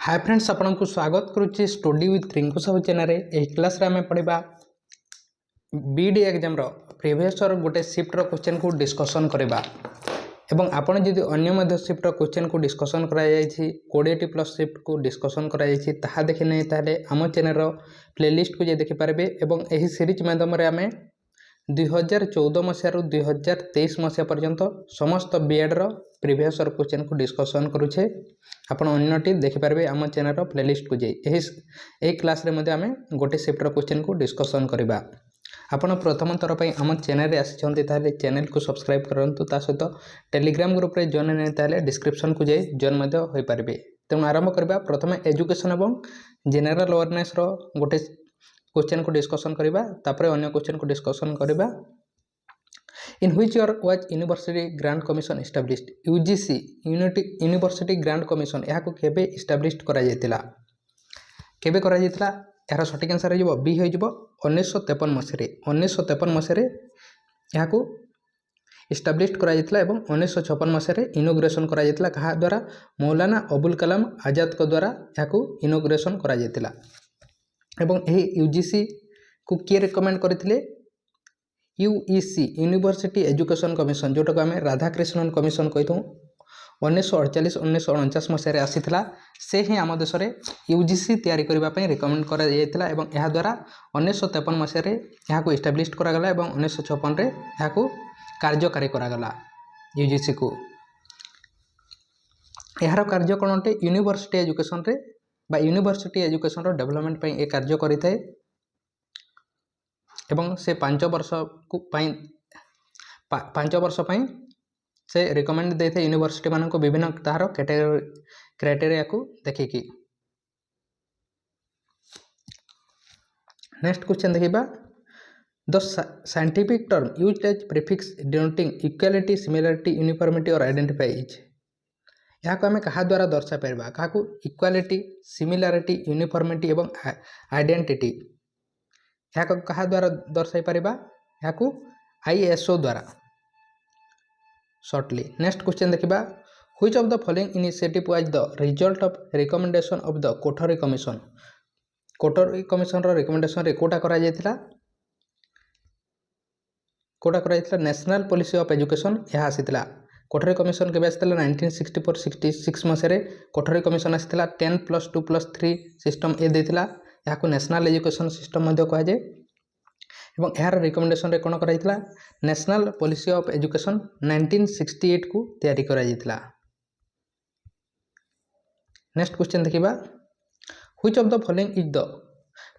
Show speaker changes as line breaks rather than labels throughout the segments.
Hi friends, आपन को स्वागत करुच्ची study with Rinku Sahu channel रे। एही क्लास रे हमें पढ़िबा बीडी एग्जाम रो प्रीवियस ईयर गोटे शिफ्ट रो क्वेश्चन को डिस्कशन करबा एवं आपन जदि अन्य मध्य शिफ्ट रो क्वेश्चन को डिस्कशन करा जायछि 20 प्लस शिफ्ट को डिस्कशन करा जायछि ताहा देखि नै ताले हम चैनल रो प्लेलिस्ट को जे देखि पारबे एवं एही सीरीज माध्यम रे हमें 2014 मसीह रु 2023 मसीह पर्यंत समस्त बीएड रो प्रीवियस ईयर क्वेश्चन को डिस्कशन करूछे। आपण अन्यटी देखि पारबे हम चैनल रो प्लेलिस्ट को जे एही क्लास रे मध्ये हमें गोटे शिफ्ट रो क्वेश्चन को डिस्कशन करबा। आपण प्रथम थर पई हम चैनल रे आछिछन्ते ताले चैनल को सब्सक्राइब करंतु ता सहित टेलीग्राम ग्रुप रे जॉइन नै ताले डिस्क्रिप्शन को जे जॉइन मध्ये होई पारबे। तेणु आरंभ करबा। प्रथम एजुकेशन एवं जनरल अवेयरनेस रो गोटे क्वेश्चन को डिस्कशन करबा, तापर अन्य क्वेश्चन को डिस्कशन करबा। In which year was university grant commission established? UGC university grant commission या को केबे एस्टैब्लिश्ड करा जायतिला? केबे करा जायतिला? यार सटीक आंसर हो बी हो 1953 मसीह। 1953 मसीह या को एस्टैब्लिश्ड करा जायतिला एवं 1956 मसीह इनॉग्रेशन करा जायतिला। कहा द्वारा? मौलाना अबुल कलाम आजाद को द्वारा या को इनॉग्रेशन करा जायतिला। एवं यही यूजीसी को किए रिकमेंड करथिले? यूईसी यूनिवर्सिटी एजुकेशन कमिशन, जोटा को आम राधाकृष्णन कमिशन कही 1948-1949 मसीह आसीथिला। से ही आम देश में यूजीसी तैयारी करने रिकमेंड करा जायतिला एवं यह द्वारा 1953 मसीह यहाँ को एस्टाब्लिश करागला एवं 1956 रे यहाँ को कार्यकारी करागला यूजीसी को। यार कार्य कौन अटे? यूनिवर्सिटी एजुकेशन रे बा यूनिवर्सिटी एजुकेशन रो डेवलपमेंट पई ए कार्य करिथाय एवं से 5 वर्ष को 5 वर्ष पई से रिकमेंड देथे यूनिवर्सिटी मान को विभिन्न तार क्राइटेरिया को देखिकी। नेक्स्ट क्वेश्चन देखिबा। The scientific term used as prefix denoting equality, similarity, uniformity और आइडेंटिफाई इज? यहाँ को आम क्या द्वारा दर्शा पार्बा? क्या इक्वालिटी, सिमिलारिटी, यूनिफॉर्मिटी एवं आइडेंटिटी यहाँ को क्या द्वारा दर्शाई पारिबा? यहाँ को आईएसओ द्वारा शॉर्टली। नेक्स्ट क्वेश्चन देखिबा। Which of the following initiative was the result of recommendation of the कोठरी कमिशन? कोठरी कमिशन रो रिकमेंडेशन रे कोटा करा जायतिला? कोटा करा जायतिला नेशनल पॉलिसी ऑफ एजुकेशन यह आसीतिला। कोठरी कमिशन केबे आसीतिला? 1964-66 मसीह कोठरी कमिशन आसीतिला। 10+2+3 सिस्टम ए देतिला। यहाँ को नेशनल एजुकेशन सिस्टम मध्य कहा जाए एवं यार रिकमेंडेशन रे कोन करा जायतिला? नेशनल पॉलिसी ऑफ एजुकेशन 1968 को तैयारी करा जायतिला। नेक्स्ट क्वेश्चन देखिबा। Which of the following is the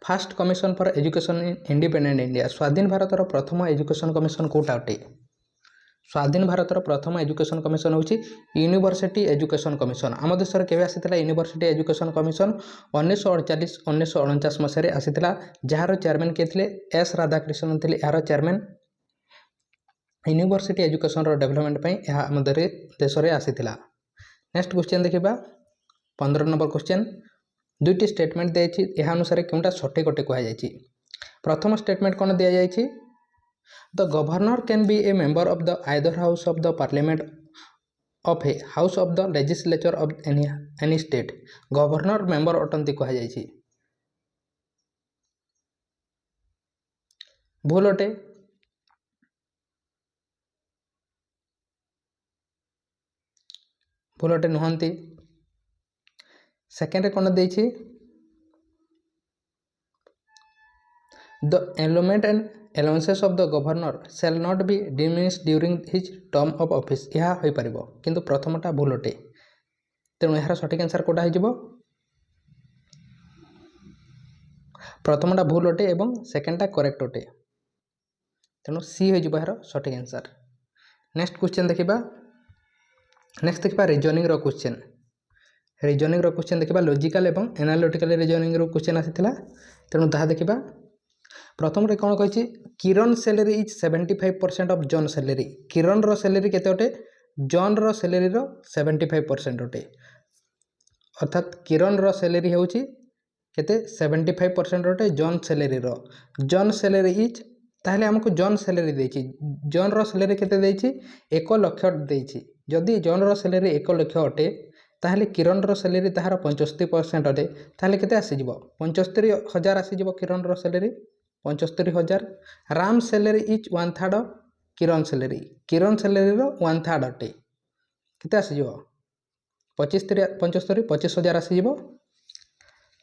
first commission for education in independent India? स्वाधीन भारत रो प्रथम एजुकेशन कमिशन कोटा अटे? स्वाधीन भारत प्रथम एजुकेशन कमिशन हूँ यूनिवर्सिटी एजुकेशन कमिशन। आम देश में केवे आसीथिला यूनिवर्सिटी एजुकेशन कमिशन? 1948-1949 मसीह आसीथिला। जार चेयरमैन किए थे? एस राधाकृष्णन थे यार चेयरमैन। यूनिवर्सिटी एजुकेशन डेवलपमेंट पई यह आम देश में आसीथिला। नेक्स्ट क्वेश्चन देखिबा। 15 नंबर क्वेश्चन। दुईटी स्टेटमेंट दिखाई यह अनुसार क्योंटा सठिक अटे कहुई? प्रथम स्टेटमेंट कौन दि जाइए? The governor can be a member of the either house of the parliament of a house of the legislature of any state. Governor member अटंती कहा जाइए? भूल अटे? भूल अटे नुहंती। सेकेंड कौन देछि? The enrollment and allowances of the governor shall not be diminished during his term of office. यह हो पारिबो किंतु प्रथमटा भूल अटे। तेणु यार सठिक आंसर कोटा हो? प्रथमटा भूल अटे एवं सेकेंडटा करेक्ट अटे। तेणु सी हो यार सठिक आंसर। नेक्स्ट क्वेश्चन देखिबा। नेक्स्ट देखिबा रीजनिंग रो क्वेश्चन। रीजनिंग रो क्वेश्चन देखिबा। लॉजिकल एवं एनालिटिकल रीजनिंग रो क्वेश्चन आसीथिला। तेणु ताहा देखिबा। प्रथम रे कौन कही? Kiran salary is 75% of John salary. Kiran रो सैलरी केते अटे? जॉन रो सैलरी रो 75% अटे। अर्थात किरण रो सैलरी होउची केते? 75% अटे जॉन सैलरी रो। जॉन सैलरी इज ताहले हमको जॉन सैलरी देछि। जॉन रो सैलरी केते देछि? 1 लाख देछि। जदि जॉन रो सैलरी 1 लाख अटे ताहले किरणर सैलरी ताहार 75% अटे ताहले केते आसीजिव 75,000 आसीजिव किरणर salary 75,000 Ram salary is 1/3 Kiran salary 1/3 अटे केते आसीजिव 25,000 आसीजिव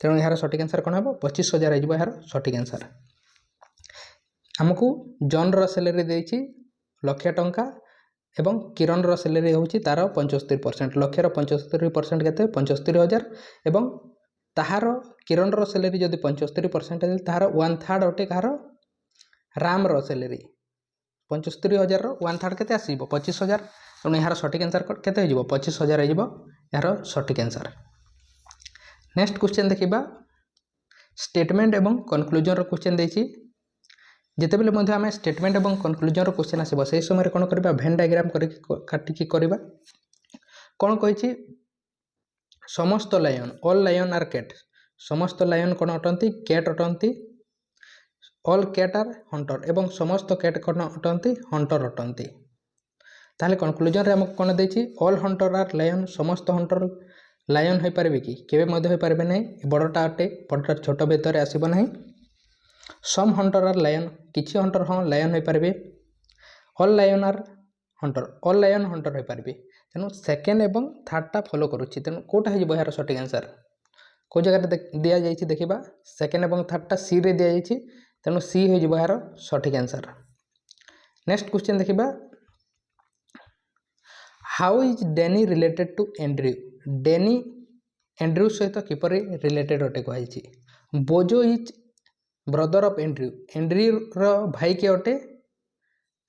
तेणु यार सठिक आंसर कौन हम 25,000 हो यार सठिक आंसर आमको जॉन सैलरी देछि लक्ष टंका एवं किरण सैलरी होछि तार 75% लक्षर 75% केते 75,000 एवं ताहार किरण सैलरी जदि 75% ताहार 1/3 अटे कहार राम सैलरी 75,000 1/3 केते आसीबो 25,000 तेणु यार सठिक आंसर केते हो 25,000 हो यार सठिक आंसर। नेक्स्ट क्वेश्चन देखिबा स्टेटमेंट एवं कनक्लूजन क्वेश्चन देछि जितेबले मध्य आम स्टेटमेंट एवं कनक्लूजन क्वेश्चन आसो से समय कौन करवा भेन डायग्राम काटिकी करवा कौन कही समस्त lion all lion are cat समस्त लायन कौन अटंती कैट अटंती ऑल कैट आर हंटर एवं समस्त कैट कौन अटंती हंटर अटंती ताहले कनक्लूजन रे हमको कौन देछि ऑल हंटर आर लायन समस्त हंटर लायन हो पारे कि केबे मध्य हो पारे नहीं बड़टा अटे बड़टा छोट भितर आसीब नहीं सम हंटर आर लायन किछि हंटर हाँ लायन हो पारे all lion are hunter all lion hunter हो पारे तेणु सेकेंड एवं थर्डटा फॉलो करुच्ची तेणु कौटा हो यार सठिक आंसर कौ जगह दि जाइए देखा सेकेंड एवं थर्डटा सी रे दि जाइए तेणु सी हो यार सठिक आंसर। नेक्स्ट क्वेश्चन देखा how is Denny related to Andrew Denny Andrew सहित किपर रिलेटेड अटे कही बोजो is brother of Andrew Andrew रो भाई के अटे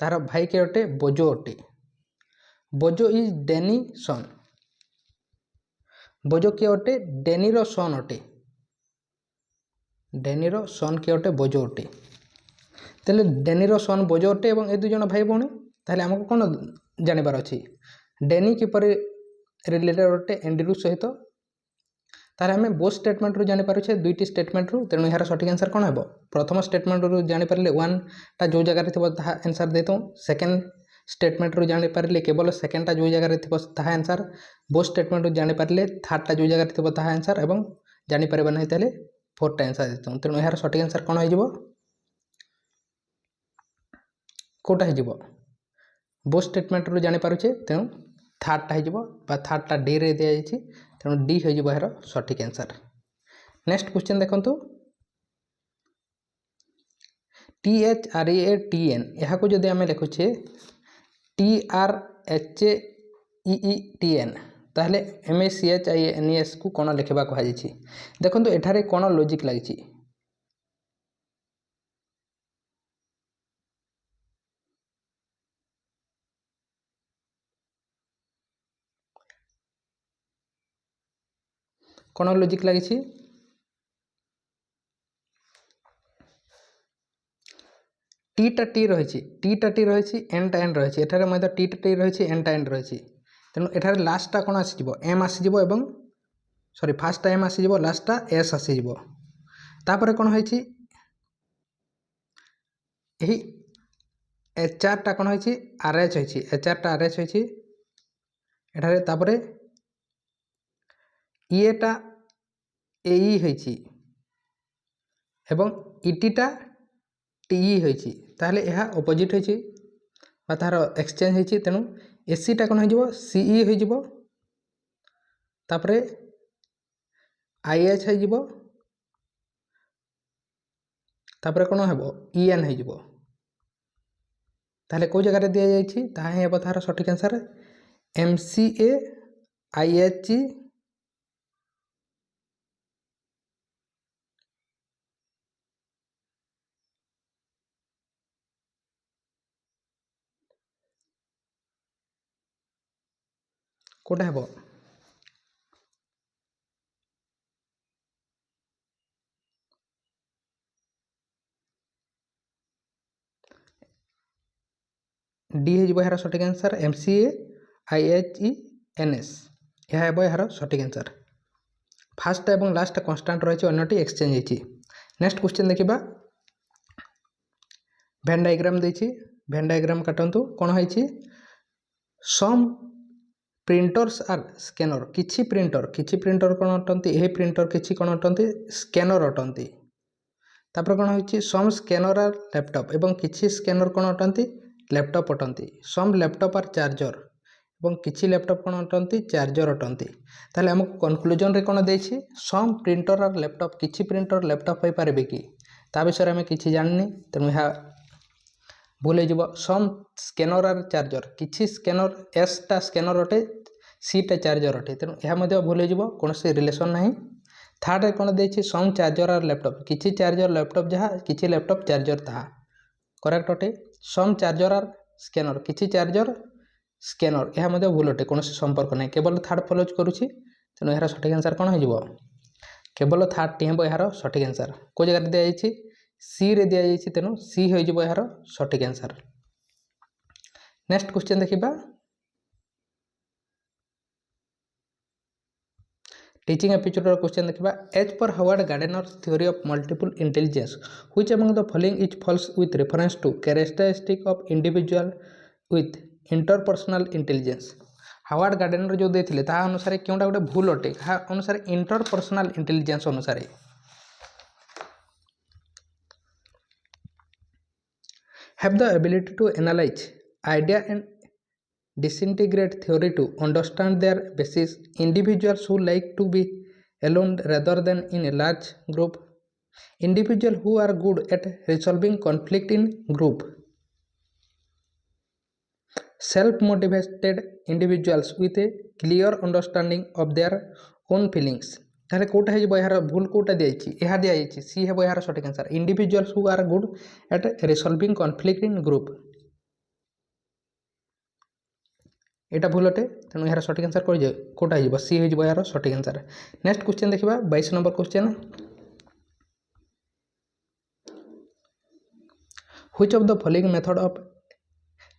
तार भाई के अटे बोजो अटे बोजो इज डेनी सन बोजो के अटे डेनी रो सन अटे डेनी रो सन के अटे बोजो अटे तेले डेनी रो सन बोजो अटे एवं ए दुई जन भाई भौणी ताहले हमको कौन जानिबार अछि डेनी किपर रिलेटेड अटे एंड्रयू सहित तार आम बोथ स्टेटमेंट रू जानी पारुछे दुईटी स्टेटमेंट रू तेणु यार सठिक आंसर कौन है प्रथम स्टेटमेंट रू जानी पारे वन टा जो जगह थी आंसर देता सेकेंड स्टेटमेंट रू जानी पारे केवल सेकेंडटा जो जगह थी आंसर बोथ स्टेटमेंट रू जानी पारे थर्डटा जो जगह थी आंसर और जानीपर ना तेल फोर्था आंसर देता तेणु यार सठिक आंसर कौन हो कौटा हो बोथ स्टेटमेंट रू जानी पारुछे तेणु थर्डटा हो थर्डटा डी रे दि जाइए तेणु डी हो यार सठिक आंसर। नेक्स्ट क्वेश्चन देखंतु THREATN यहाँ को जदि आम लिखुचे TRHEETN ताहले MACHINES को कौन लिखा कहुई देखो एठारे कौन लॉजिक लगी कौन लॉजिक लगी टीटा टी रही एन टा एन रही एठारे मैं टीटा टी रही एन टा एन रही तेणु एठारे लास्टा कौन आसीजिवो एम आसीजिवो एवं सॉरी फास्टा एम आसीजिवो लास्टा एस आसीजिवो तापर कौन होइछि एही HR टा कौन होइछि RH होइछि HR टा RH होइछि एठारे तापरे ईएटा एई होइछि एवं इटीटा टीई होइछि ताहले यह अपोजिट होइछि बा तार एक्सचेंज होइछि तेणु एसीटा कौन हो सीई हो तापरे IH हो तापरे कौन हो EN हो ताहले को जगह दि जाइछि ताहा हे तार सठिक आंसर MCA IH कोटा हे डी हो यार सठिक आंसर MCAIHENS यह यार सठिक आंसर फास्ट एवं लास्ट कन्स्टांट रही अन्यटी एक्सचेंज होती। नेक्स्ट क्वेश्चन देखा भेन डायग्राम देछि भेन डायग्राम काटंतु कौन होइछि सम प्रिंटर्स आर स्कैनर किछि प्रिंटर कौन अटंती यही प्रिंटर किछि कौन अटंती स्कैनर अटंती तापर कौन होइछि सम स्कैनर आर लैपटॉप एवं किछि स्कैनर कौन अटंती लैपटॉप अटंती सम लैपटॉप आर चार्जर एवं किछि लैपटॉप कौन अटंती चार्जर अटंती ताले हमको कंक्लूजन रे कौन देछि सम प्रिंटर आर लैपटॉप किछि प्रिंटर लैपटॉप होई पारे कि ता विषय में किछि जाननी तेणु यह भूल हो सम स्कैनर आर चार्जर किछि स्कैनर एस टा स्कैनर अटे सी टा चार्जर अटे तेणु यह भूल हो कौन से रिलेसन नहीं थर्ड रे कौन देछि सम चार्जर आर लैपटॉप किछि चार्जर लैपटॉप जहाँ किछि लैपटॉप चार्जर ताहा करेक्ट अटे सम चार्जर आर स्कैनर किछि चार्जर स्कैनर यह भूल अटे कौन से संपर्क नहीं केवल थर्ड फॉलो करुछि तेणु यार सठिक आंसर कौन हो केवल थर्ड टी हम यार सठिक आंसर को जगह दिया जाइछि सी रे दिया जाइछि तेणु सी हो यार सठिक आंसर नेक्स्ट क्वेश्चन देखिबा टीचिंग एपिसोड क्वेश्चन देखिबा as per Harvard Gardner theory of multiple intelligence which among the following is false with reference to characteristic of individual with interpersonal intelligence Harvard Gardner जो देथिले ता अनुसार क्योंटा गोटे भूल अटे ता अनुसार इंटरपर्सनल इंटेलिजेंस अनुसार have the ability to analyze idea and disintegrate theory to understand their basis. Individuals who like to be alone rather than in a large group. Individuals who are good at resolving conflict in group. Self-motivated individuals with a clear understanding of their own feelings. ताले कोटा है यार भूल कोटा दिया यह दिया सी है यार सठिक answer individuals who are good at resolving conflict in group एटा भूल अटे तेणु यार सठिक आंसर कोटा है सी हो यार सठिक आंसर नेक्स्ट क्वेश्चन देखिबा 22 number question which of the following method of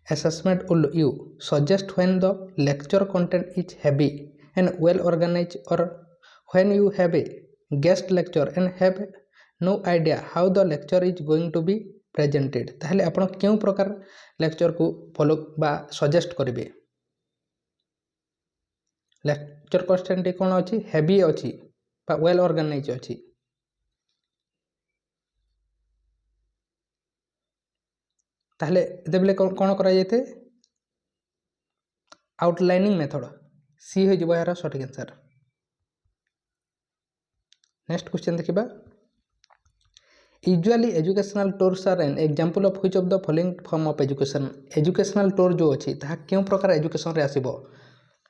assessment will you suggest when the lecture content is heavy and well organized और when you have a guest lecture and have no idea how the lecture is going to be presented ताहले आपण क्यों प्रकार lecture को follow बा suggest करिवे lecture content कोन अछि heavy अछि बा वेल ऑर्गेनाइज अछि ताहले देबले कोन करा जेते आउटलाइनिंग मेथड सी हो जबो यार सठिक आंसर नेक्स्ट क्वेश्चन देखिबा usually educational tours are an example of which of the following form of educational tour जो अछि ता क्यों प्रकार एजुकेशन रे आसीबो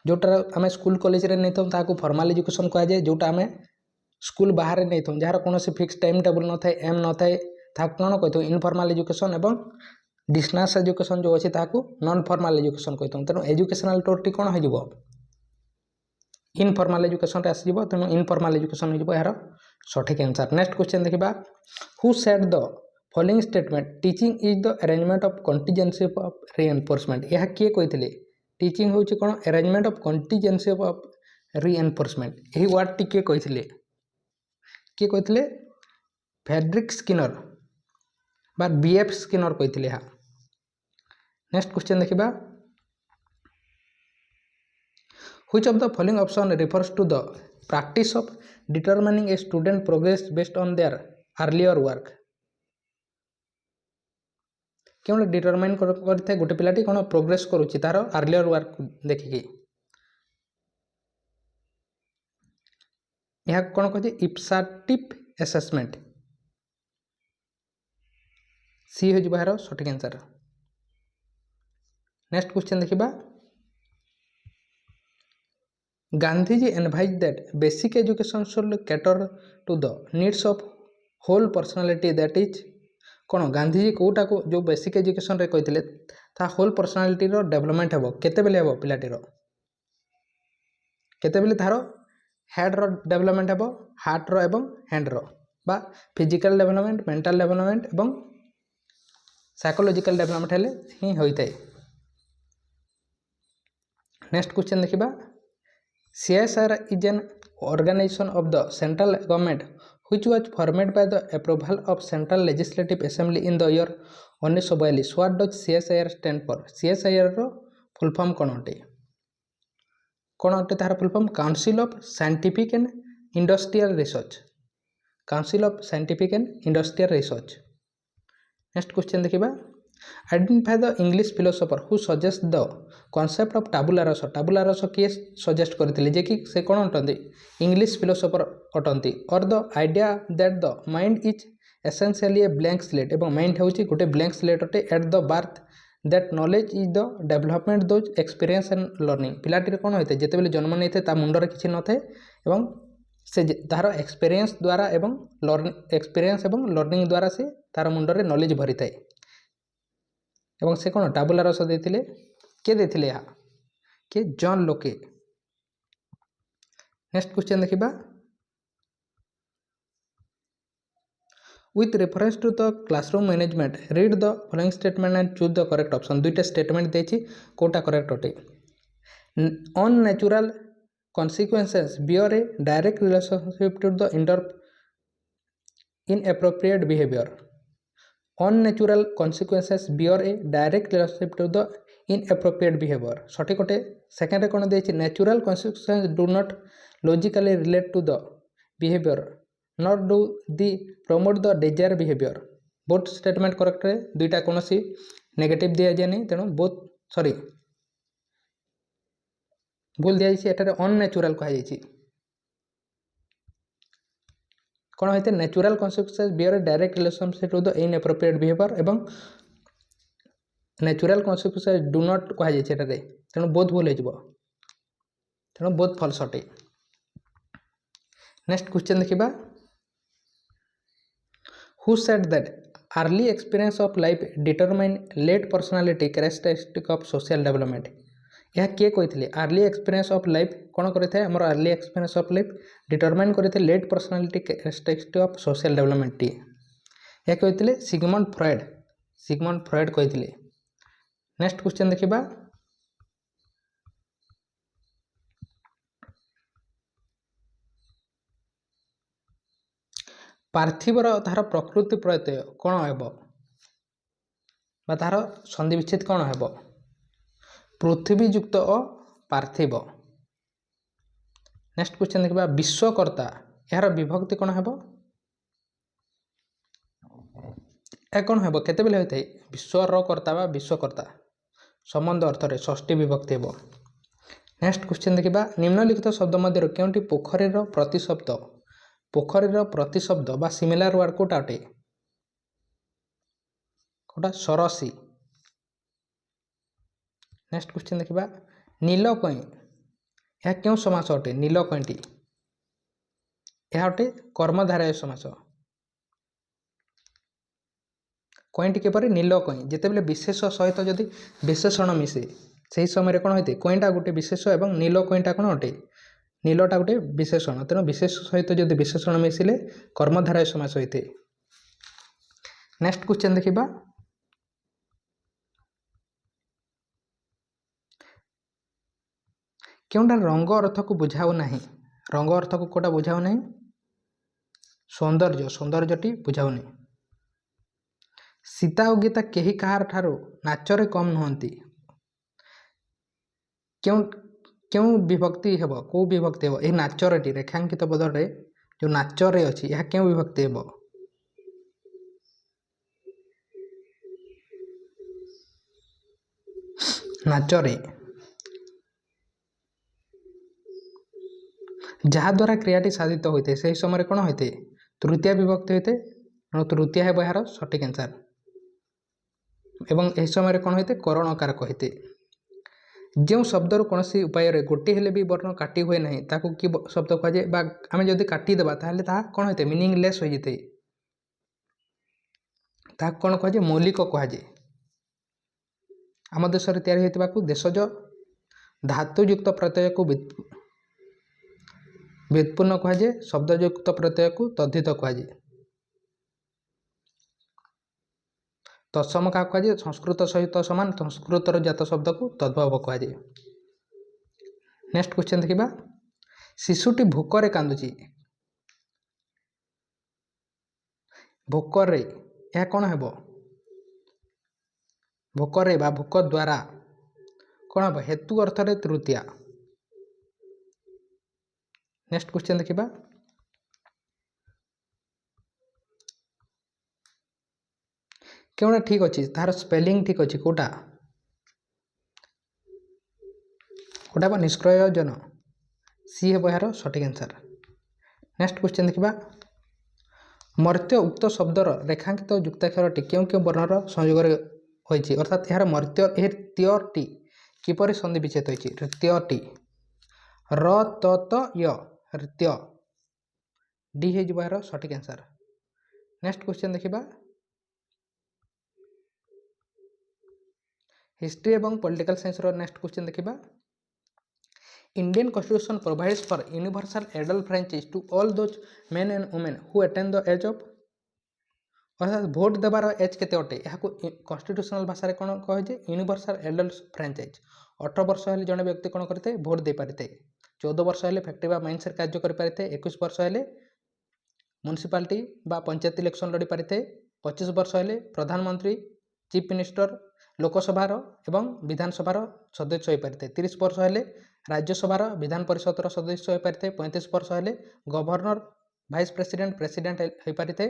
जोटा आमे स्कूल कॉलेज रे नै थम ताकू फॉर्मल एजुकेशन कहा जाय जोटा आमे स्कूल बाहर नै थम जहार कोनोसी फिक्स टाइम टेबल न थाए एम न थाए ता कोन कहतो इनफॉर्मल एजुकेशन एवं डिस्टेंस एजुकेशन जो अछि ताकू नॉन फॉर्मल एजुकेशन कहतो तेनो एजुकेशनल टूर टी कोन हो जिवो इनफॉर्मल एजुकेशन रे आसीबो तेनो इनफॉर्मल एजुकेशन हो यार सठिक आंसर नेक्स्ट क्वेश्चन देखिबा who said the following statement teaching is the arrangement of contingency of reinforcement यह किए कहितले टीचिंग होची कोन arrangement of contingency of reinforcement एही वर्ड टी किए कहितले फ्रेडरिक स्किनर बा बीएफ स्किनर कहितले हा नेक्स्ट क्वेश्चन देखिबा which of the following option refers to the practice of determining a student progress based on their earlier work केवल determine करते गोटे पिलाटी कौन प्रोग्रेस करुच्ची तार अर्लियर वर्क देखिकी यह कौन कहते इप्साटिव असेसमेंट सी हो यार सठिक आंसर नेक्स्ट क्वेश्चन देखिबा Gandhiji advised that basic education should cater to the needs of whole personality that is कौन गांधीजी कोटा को जो बेसिक एजुकेशन रे कहितले ता होल पर्सनालिटी रो डेवलपमेंट हेबो केते बेले हेबो पिलाटी रो केते बेले थारो हेड रो डेवलपमेंट हेबो हार्ट रो एवं हैंड रो बा फिजिकल डेवलपमेंट मेंटल डेवलपमेंट एवं साइकोलॉजिकल डेवलपमेंट हेले ही होइतै नेक्स्ट क्वेश्चन देखिबा CSR is an organization of the central government which was formed by the approval of Central Legislative Assembly in the year 1942. What does CSIR stand for? CSIR रो full form कौन अटे कौन अटे तार full form council of scientific and industrial research, council of scientific and industrial research. Next question देखिबा identify the English philosopher who suggest the concept of tabula rasa. Tabula रस किए suggest करथिले जे कि से कोन अटंती इंग्लिश फिलोसोफर अटंती। Or the idea that the mind is essentially a blank slate, एवं mind होची गोटे ब्लैंक स्लेट अटे at the birth that knowledge is the development those experience and learning. पिलाटी कौन होता है जिते जन्म नहीं थे मुंडर किसी न थे एवं से तार एक्सपीरियंस द्वारा एवं एक्सपीरियंस एवं लर्निंग द्वारा से तार मुंडर नॉलेज भरी थाए एवं से कौन टाबुला रस देथिले के देथिले या के जॉन लोके। नेक्स्ट क्वेश्चन देखिबा with reference to the classroom management read the following statement and choose the correct option। दुईटा स्टेटमेंट देछि कोटा करेक्ट अटे। unnatural consequences bear a direct relationship to the inappropriate behavior। unnatural consequences bear a direct relationship to the inappropriate behavior सठिक अटे। Second कोन देछि natural consequences do not logically relate to the behavior nor do the promote the desired behavior। Both statement correct रे दुईटा कोनोसी negative दिया जाए नहीं तेणु बोथ सॉरी भूल दिया जाइए एटारे अननेचुरल कहा जाइए कौन होते natural consequences bear direct relationship to the inappropriate behaviour एवं नेचुरल कॉन्सिक्वेंसेस डू नॉट कहा जाइए एटारे तेणु बोथ भूल हो तेणु बोथ फॉल्स अटे। नेक्स्ट क्वेश्चन देखिबा who said that early experience of life determine late personality characteristic of social development। यह किए कही अर्ली एक्सपीरियंस ऑफ लाइफ कौन करें आम early experience of life determine करते late personality characteristic of social development टी यह कही सिगमंड फ्रॉयड कही। नेक्स्ट क्वेश्चन देखिबा पार्थिवर तार प्रकृति प्रत्यय कौन हेब बा तार संधि विच्छेद कौन हेब पृथ्वी युक्त और पार्थिव। नेक्स्ट क्वेश्चन देखिबा विश्वकर्ता यार विभक्ति कौन हेब ए कौन हेब केते बेले होइथाय विश्वर कर्ता बा विश्वकर्ता संबंध अर्थ रे षष्ठी विभक्ति हेब। नेक्स्ट क्वेश्चन देखिबा निम्नलिखित शब्द मध्य केउंटी पोखरीर प्रतिशब्द बा सिमिलर वर्ड कोटा अटे कोटा सरसी। नेक्स्ट क्वेश्चन देखिबा नीलकई यह क्यों समास अटे नीलकईटी यह अटे कर्मधारय समास। कईटी केपरि नीलकई जितेबाला विशेष सहित जदि विशेषण मिसे से समय कौन होते कईटा गोटे विशेष और नीलकईटा कौन अटे नीलटा गोटे विशेषण तेणु विशेष सहित जदि विशेषण मिसिले कर्मधारय समास होते। नेक्स्ट क्वेश्चन देखिबा क्योंटा रंग अर्थ को बुझाऊ ना रंग अर्थ को कोटा बुझाऊ ना सौंदर्यटी बुझाऊ नहीं। सीता और गीता कहीं कहार ठारू नाचरे कम नुहंती क्यों क्यों विभक्ति हेब कौ विभक्ति हेब यह नाचरटी रेखांकित बदल रे जो नाचरे अच्छी यह क्यों विभक्ति हेब नाचरे जहाद्वारा क्रियाटी साधित होते से समय कौन होते तृतीय विभक्ति होते तृतीय है यार सठिक आंसर एवं यह समय कौन होते करण कारक होते जो शब्दर कौन सी उपाय गोटे हेले भी वर्ण काटी हुए ना ताकू कि शब्द कहुए आम जब काटिदेबा ताहले ता कौन होते मीनिंगलेस हो जाए ताकू कौन कहुए मौलिक कहुए। आम देश में तैयारी होता देशज धातुयुक्त प्रत्यय को व्युत्पन्न कहुए शब्दयुक्त प्रत्यय को तद्धित कहुए। तत्सम क्या कहुए संस्कृत सहित समान संस्कृतर जात शब्द को तद्भव कहुए। नेक्स्ट क्वेश्चन देखिबा शिशुटी भोकरे कांदुची भोकरे यह कौन हेब भोकरे बा भोक द्वारा कौन हम हेतु अर्थ रे तृतीया नेक्स्ट क्वेश्चन देखिबा केउना ठीक अछि तार स्पेलिंग ठीक अछि कोटा बा निष्प्रयोजन सी हेबो यार सठिक आंसर। नेक्स्ट क्वेश्चन देखिबा मर्त्य उक्त शब्दर रेखांकित युक्ताक्षरटी केउं केउं वर्णर संयोगरे होइछि अर्थात यार मर्त्य एहर त्योटी किपरि संधि विच्छेद होइछि त्योटी र त त य ऋत्य डी हे जिबो यार सठिक आंसर। नेक्स्ट क्वेश्चन देखिबा हिस्ट्री एवं पॉलिटिकल साइंस रो नेक्स्ट क्वेश्चन देखिबा Indian constitution provides for universal adult franchise to all those men and women who attain the age of अर्थात भोट देवार एज केते अटे यहाँ कॉन्स्टिट्यूशनल भाषा कौन कहे यूनिवर्सल एडल्ट फ्रेंचाइज 18 वर्ष हेले जड़े व्यक्ति कौन करते भोट दे पारिते 14 वर्ष हेले फैक्ट्री माइंस कार्य करें 21 वर्ष हेले म्युनिसिपालिटी बा पंचायत इलेक्शन लड़ी पारिते 25 वर्ष हेले प्रधानमंत्री चीफ मिनिस्टर लोकसभार एवं विधानसभार सदस्य हो पारिते 30 वर्ष हेले राज्यसभार विधान परिषदर सदस्य हो पारिते 35 वर्ष हेले गवर्नर वाइस प्रेसिडेंट प्रेसिडेंट हो पारिते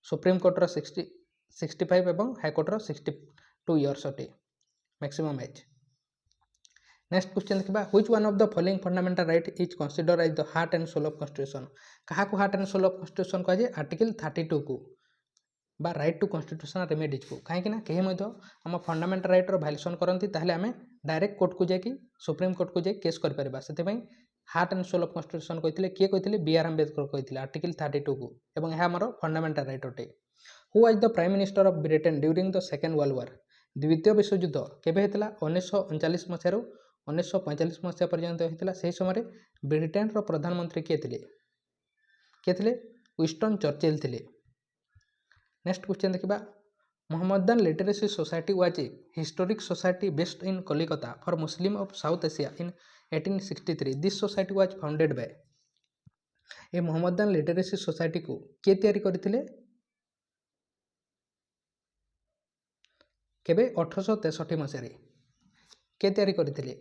सुप्रीम कोर्टर 65 एवं हाईकोर्टर 62 इयर्स अटे मैक्सिमम एज। नेक्स्ट क्वेश्चन देखिबा which one of the following fundamental right is considered as the heart and soul of constitution कहा को heart and soul of constitution कह जाए आर्टिकल 32 को बा राइट टू कॉन्स्टिट्यूशनल रेमेडीज को कहीं कहीं आम फंडामेंटल राइट भायोलेसन करती ताहले आम डायरेक्ट कोर्ट को जाकि सुप्रीम कोर्ट को जाकि केस कर से heart and soul of constitution कहते किए कहते बी आर अम्बेडकर कहते आर्टिकल 32 को एवं यह आमर फंडामेंटल राइट अटे। Who was the prime minister of Britain during the second world war द्वितीय विश्वयुद्ध केबे होता 1939 मसीह 1945 मसीहा पर्यंत होता से समय ब्रिटेन प्रधानमंत्री किए थे विस्टन चर्चिल थे। नेक्स्ट क्वेश्चन देखिबा Mohammedan literacy society was a historic society based in Kalikata for Muslim of South Asia in 1863 this society was founded by a Mohammedan literacy society को किए तैयारी करथिले केबे 1863 मसीह किए तैयारी करथिले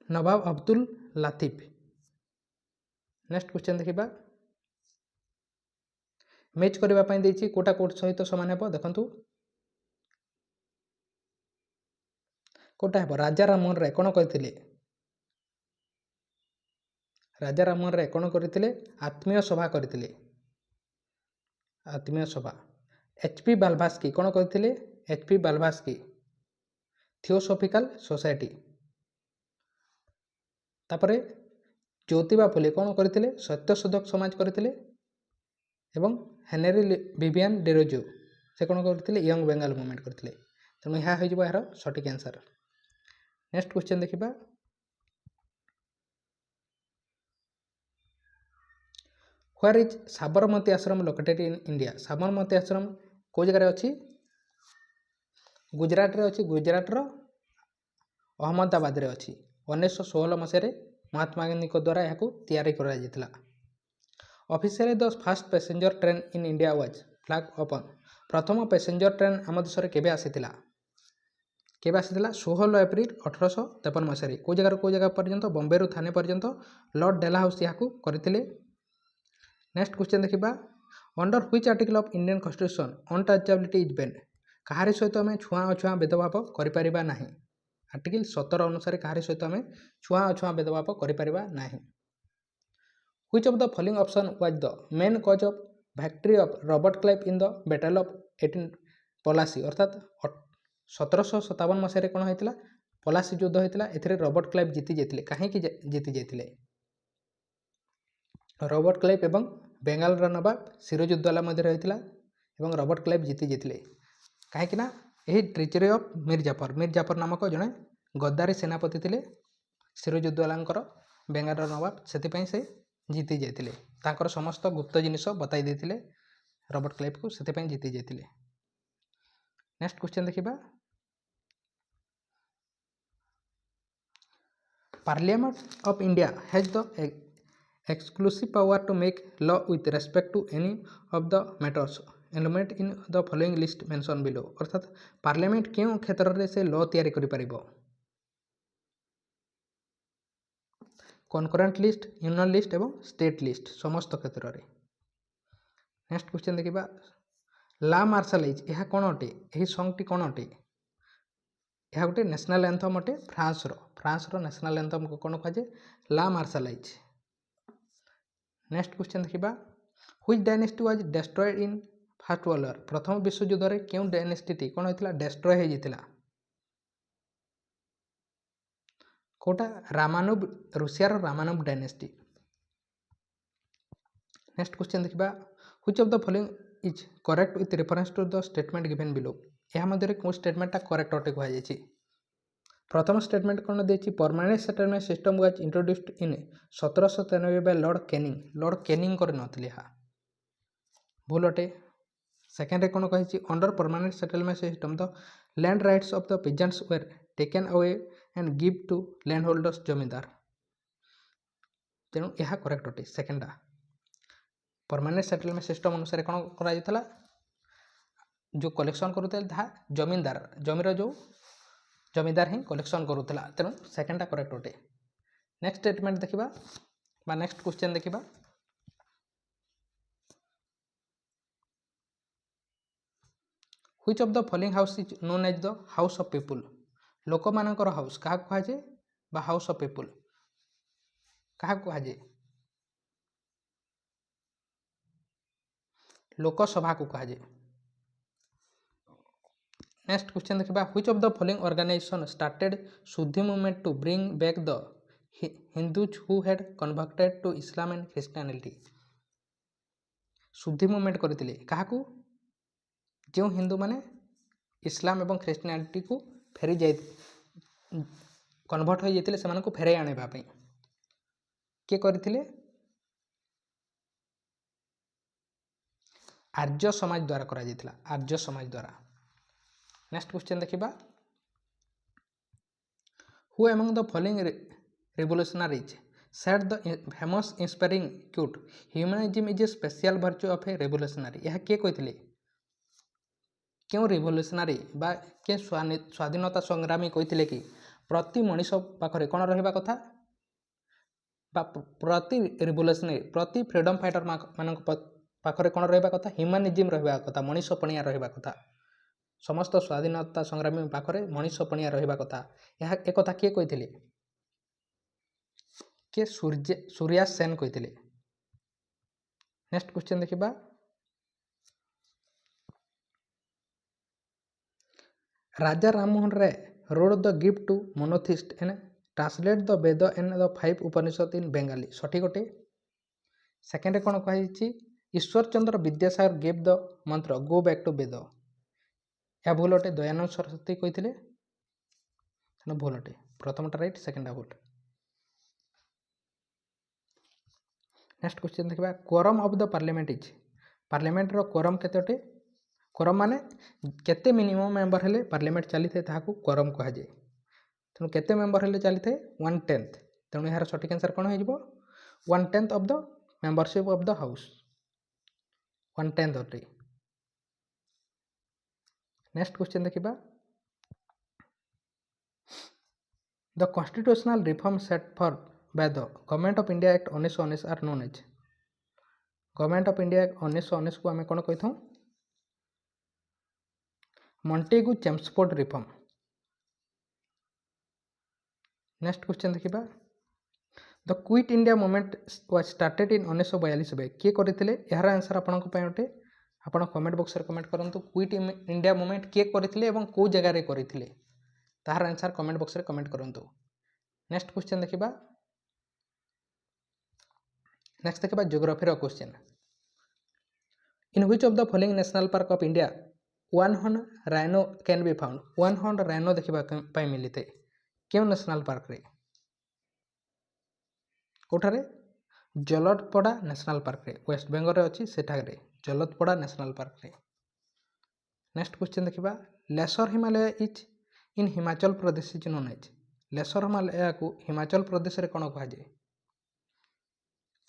नवाब अब्दुल लातिफ। नेक्स्ट क्वेश्चन देखिबा मैच करबा पई देछि कोटा कोड सहित समान हेबो देखंतु कोटा हेबो राजा राममोहन राय कोन करथिले राजा राममोहन राय कोन करथिले आत्मीय सभा करथिले आत्मीय सभा। एचपी बालभास्की कोन करथिले एचपी बालभास्की थियोसॉफिकल सोसाइटी तापरे ज्योतिबा फुले कोन करथिले सत्यशोधक समाज करथिले एवं हेनरी विवियन डेरोजो से कोन करथिले यंग बेंगल मूवमेंट करथिले तेणु यह हो जिवो यार सटीक आंसर। नेक्स्ट क्वेश्चन देखिबा व्हेयर इज साबरमती आश्रम लोकेटेड इन इंडिया साबरमती आश्रम को जगह अच्छी गुजरात रे अच्छी गुजरात रो अहमदाबाद रे अच्छी 1916 मसीह महात्मा गांधी द्वारा यह तैयारी करा जायतिला। Officially the first passenger train in India was flag open प्रथम पैसेंजर ट्रेन आम देश में केबे आसीतिला 16 एप्रिल 1853 मसीह को जगह पर्यंत बॉम्बे रु थाने पर्यंत लॉर्ड डेला हाउस यहाँ करथिले। नेक्स्ट क्वेश्चन देखिबा under which article of Indian constitution untouchability is banned कहारी सहित आम छुआ अछुआ भेदभाव करिपारिबा नाही आर्टिकल 17 अनुसार कहारी सहित आम छुआ अछुआ भेदभाव करिपारिबा नाही। Which of the following option was the main cause of victory of Robert Clive in the battle of 18 Plassey अर्थात 1757 मसीह कौन होता पलासी युद्ध होता ए रॉबर्ट क्लाइव जीति जाते कहीं जीति जाते रॉबर्ट क्लाइव एवं बेंगाल नवाब सिराजुद्दौला मध्य होता एवं रॉबर्ट क्लाइव जीति जाते कहीं यही ट्रिचरी ऑफ मीर जाफर नामक जड़े गद्दारी सेनापति थे सिराजुद्दौला बेंगाल नवाब से जीति जाते समस्त गुप्त जिनिस बताई देते रॉबर्ट क्लाइव को से जीति जाते। नेक्स्ट क्वेश्चन देखिबा parliament of India has the exclusive power to make law with respect to any of the matters element in the following list mentioned below अर्थात पार्लियामेंट क्यों क्षेत्र में से लॉ तैयारी करि परिबो कनकरेन्ट लिस्ट, यूनियन लिस्ट एवं state list समस्त क्षेत्र में। नेक्स्ट क्वेश्चन देखा ला मार्शलाइज यह कौन अटे, यही सॉन्गटी कौन अटे, यह गोटे नेशनल एंथम अटे फ्रांसर नेशनल एंथम को कौन कहुए ला मार्शलाइज। नेक्स्ट क्वेश्चन देखा which dynasty was destroyed in first world war, प्रथम विश्वयुद्ध में क्यों डायनेस्टी कौन होता डेस्ट्रॉय होता, कौटा रामानुब, रूसियार रामानुब डायनेस्टी। नेक्स्ट क्वेश्चन देखा which of the following is correct with reference to the statement given below, यह मध्य कौन स्टेटमेंटा करेक्ट अटे कहुई। प्रथम स्टेटमेंट कौन देखिए permanent settlement system was introduced in 1793 by Lord Canning कर नथिले, भूल अटे। सेकेंड कौन कही under permanent settlement system the land rights of the peasants were taken away and give to land holders zamindar, तेणु यह करेक्ट अटे सेकेंडा। परमानेंट सेटलमेंट सिस्टम अनुसार कौन करा जो कलेक्शन करुता जमींदार, जमीर जो जमींदार ही कलेक्शन करुला, तेणु सेकेंडा करेक्ट अटे। नेक्स्ट स्टेटमेंट देखा नेक्स्ट क्वेश्चन देखा which of the following house is known as the house of people, लोक मानकर हाउस क्या कहुए बा हाउस ऑफ पीपुल क्या कहुए लोकसभा को कहुए। नेक्स्ट क्वेश्चन देखा which of the following organisation started शुद्धि movement to bring back the Hindus who had converted to Islam and Christianity, शुद्धि movement करते क्या जो हिंदू माने इस्लाम एवं ख्रीष्टियानिटी को फेरी जाए कन्वर्ट हो जाते से फेरे आने किए करथिले आर्य समाज द्वारा करा जायतिला, आर्य समाज द्वारा। नेक्स्ट क्वेश्चन देखा who among the following revolutionaries said the famous inspiring cute humanism is a special virtue of A revolutionary, यह किए कहते क्यों रिवोल्यूशनरी बा के स्वाधीनता संग्रामी कहते कि प्रति मनीष पाखरे कौन रहा कथा बा प्रति रिवोल्यूशनरी प्रति फ्रीडम फाइटर मान पाखरे कौन रहा कथा ह्यूमनिज्म रहा कथा, मनीषपणिया रहा कथा, समस्त स्वाधीनता संग्रामी पाखरे मनीषपणिया रहा कथा, यह एक कथा किए कहते किए सूर्या सेन कहते। नेक्स्ट क्वेश्चन देखा Raja Rammohan Roy wrote the gift to monotheist and translate the Veda and the 5 Upanishad in Bengali, सठिक अटे। सेकेंड कौन कही Ishwar Chandra Vidyasagar gave the mantra go back to वेद, यह भूल अटे, दयानंद सरस्वती कहते भूल अटे, प्रथमटा राइट सेकेंडा भूल। नेक्स्ट क्वेश्चन देखा quorum of the parliament is, parliament रो क्वोरम केते अटे, क्वोरम माने केते मिनिमम मेंबर हेले पार्लियामेंट चली थे ताहाकू क्वोरम कहा जाए, तेणु केते मेंबर हेले चली थे 1/10, तेणु यार सठिक आंसर कौन हो 1/10 of the membership of the house, 1/10 अटे। नेक्स्ट क्वेश्चन देखा the constitutional reform set for by the government of India act 1919 are known as, government of India act 1919 को आम कौन कही था Montagu Chelmsford reform. Next question देखा the quit India movement was started in 1942 by किए करते, यार answer आपंक अटे, आप कमेंट बॉक्स में कमेंट करूँ क्विट इंडिया मूवमेंट किए करते और कौ जगार करते, तार आंसर कमेंट बॉक्स में कमेंट करूँ। नेक्स्ट क्वेश्चन देखा नेक्स्ट देखा geography question in which of the following national park of India one horn rhino can be found, one horn rhino देखा मिलते क्यों नेशनल पार्क रे कौटारे जलदपड़ा नेशनल पार्क रे वेस्ट बेंगल रे अच्छी सेठारे जलदपड़ा नेशनल पार्क रे। नेक्स्ट क्वेश्चन देखा lesser Himalaya is in Himachal Pradesh is known as, laser Himalaya को हिमाचल प्रदेश रे कौन कहुए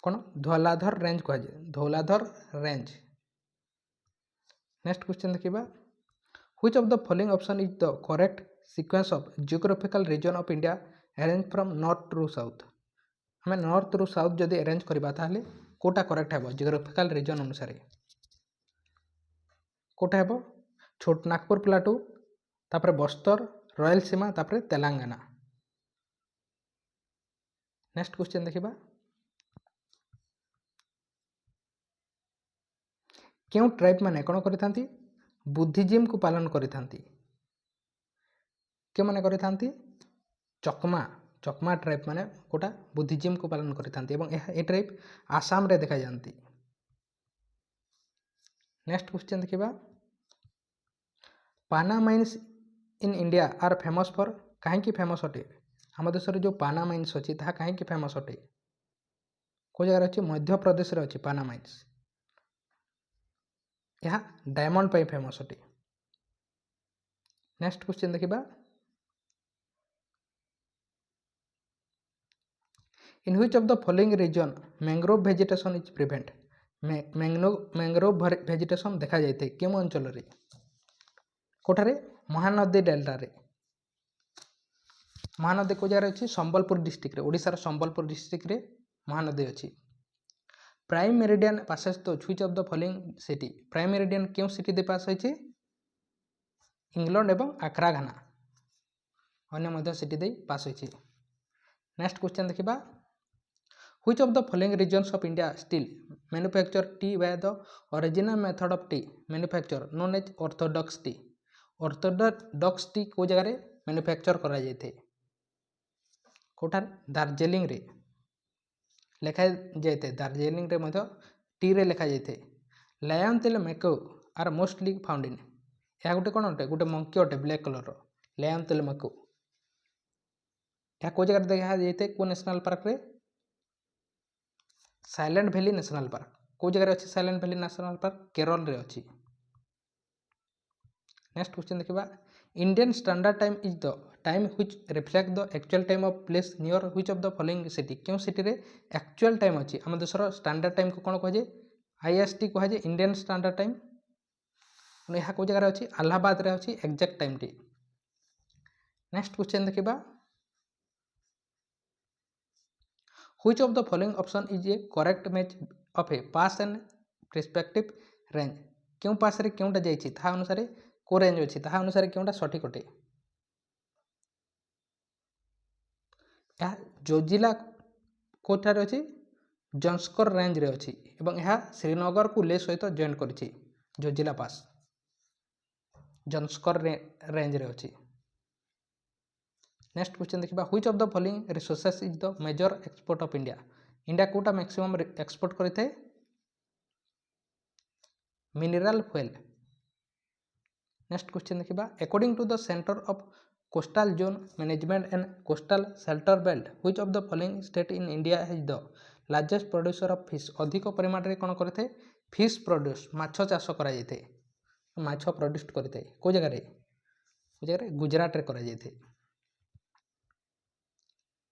कौन धौलाधर रेंज कहुए, धौलाधर रेंज। नेक्स्ट क्वेश्चन देखा which of the following option is the correct sequence of geographical region of India arrange from north to south, आम north रु south जदि अरेंज करवा ताहले कोटा करेक्ट है जियोग्राफिकल रीजन अनुसार कोटा है छोट नागपुर प्लाटू तापर बस्तर रयलसीमा तापर तेलंगाना। नेक्स्ट क्वेश्चन देखिबा क्यों ट्राइब माने कौन करिथांती बुद्धिजिम को पालन करिथांती क्यों माने करिथांती चकमा चकमा ट्राइब माने कोटा बुद्धिजिम को पालन करिथांती एवं ए ट्राइब आसाम रे देखा जाती। नेक्स्ट क्वेश्चन देखिबा Panna mines in India are famous for कहीं फेमस अटे आम देश जो पाना माइन्स अच्छी ताहा कहीं फेमस अटे को जगह अच्छी मध्य प्रदेश रे अच्छी पाना माइन्स यह डायमंड पे फेमस अटे। नेक्स्ट क्वेश्चन देखिबा in which of the following region mangrove vegetation is prevent mangrove vegetation देखा जाए क्यों अंचल रे कोठारे महानदी डेल्टा रे महानदी को जगह अच्छी संबलपुर डिस्ट्रिक्ट रे ओडिशार संबलपुर डिस्ट्रिक्ट रे महानदी अच्छी। Prime meridian passes the which of the following city prime meridian क्यों सिटी दे पास होइछि इंग्लैंड एवं आक्रा घाना अन्य मध्य सिटी दे पास होइछि। नेक्स्ट क्वेश्चन देखिबा which of the following regions of India still manufacture tea by the original method of tea manufacture known as orthodox tea को जगह रे मैन्युफैक्चर करा जायते कोठार दार्जिलिंग रे लिखा जाए दार्जिलिंग रे मध्य टी रे लिखा जाए लायन तेल मैको आर मोस्टली फाउंड इन यह गोटे कौन अटे गोटे मंकी अटे ब्लैक कलर लायन तेल मैको यह को जगह देखा जाए को नेशनल पार्क रे साइलेंट वैली नेशनल पार्क को जगह अच्छी silent valley national park Kerala रे अच्छी। नेक्स्ट क्वेश्चन देखिबा Indian standard time is the time which reflect the actual time of place near which of the following city क्यों city रे actual time अच्छी आम देशर स्टैंडर्ड टाइम को कौन कहुए आईएसटी कहुए इंडियन स्टैंडर्ड टाइम यह को जगह अच्छी अलाहाबाद रे अच्छी exact time T. Next question देखिबा which of the following option is A correct match of A pass and perspective range क्यों पास रे क्योंटा जाइछि ता अनुसार को रेंज अच्छी ता अनुसार क्योंटा सठिक अटे यह जोजिला कोठार अच्छी जंस्कर रेंज रे अच्छी एवं यह श्रीनगर को ले सहित जॉइन करिछि जोजिला पास जंस्कर रेंज रे अच्छी। नेक्स्ट क्वेश्चन देखिबा which of the following resources is the major export of India कोटा मैक्सिमम एक्सपोर्ट करिथे मिनरल फ्यूल। नेक्स्ट क्वेश्चन देखिबा according to the centre of coastal zone management and coastal shelter belt which of the following state in India has the largest producer of fish अधिक परिमाण रे कोन करथे fish produce माछ चाष करा जायथे माछ produce करथे को जगह रे गुजरात रे करा जायथे।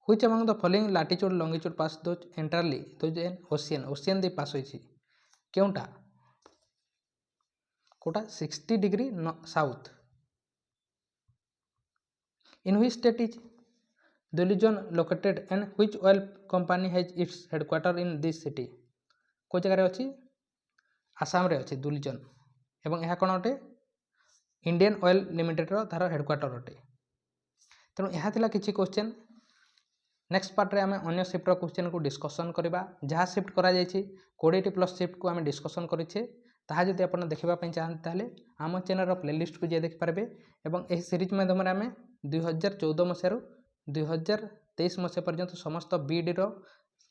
Which among the following latitude longitude pass those entirely those an ocean they pass होइछि क्योंटा कोटा 60 degree south in which state is Duliajan located and which oil company has its headquarter in this city को जगह अच्छी आसाम रे अच्छी दुलिजन एवं यह कौन अटे इंडियन ऑयल लिमिटेड तार हेडक्वार्टर अटे। तेणु यह थिला किछि क्वेश्चन नेक्स्ट पार्ट रे आमे अन्य शिफ्टर क्वेश्चन को डिस्कसन करबा जहाँ शिफ्ट करा जायछि 20 प्लस शिफ्ट को आमे डिस्कसन करिछे ताहा जदि आपण देखबा पई चाहते ताले आम चैनल प्लेलिस्ट को जे देख पारबे एवं एही सीरीज माध्यम रे आमे 2014 मसिया रु 2023 मसिया पर्यंत समस्त बीडी रो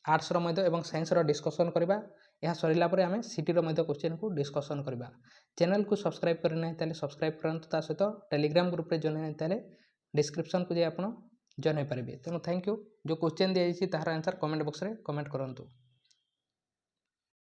आर्ट्स रो मध्य एवं साइंस रो डिस्कसन करबा यह सरिला परे आमे सिटी रो मध्य क्वेश्चन को डिस्कसन करबा। चैनल को सब्सक्राइब करना है ताले सब्सक्राइब करंतु ता सहित टेलीग्राम ग्रुप रे जॉइन है ताले डिस्क्रिप्शन को जे आपण जॉइन हो पारे। तेणु थैंक यू जो क्वेश्चन दिया तार आंसर कमेंट बॉक्स रे कमेंट करंतु।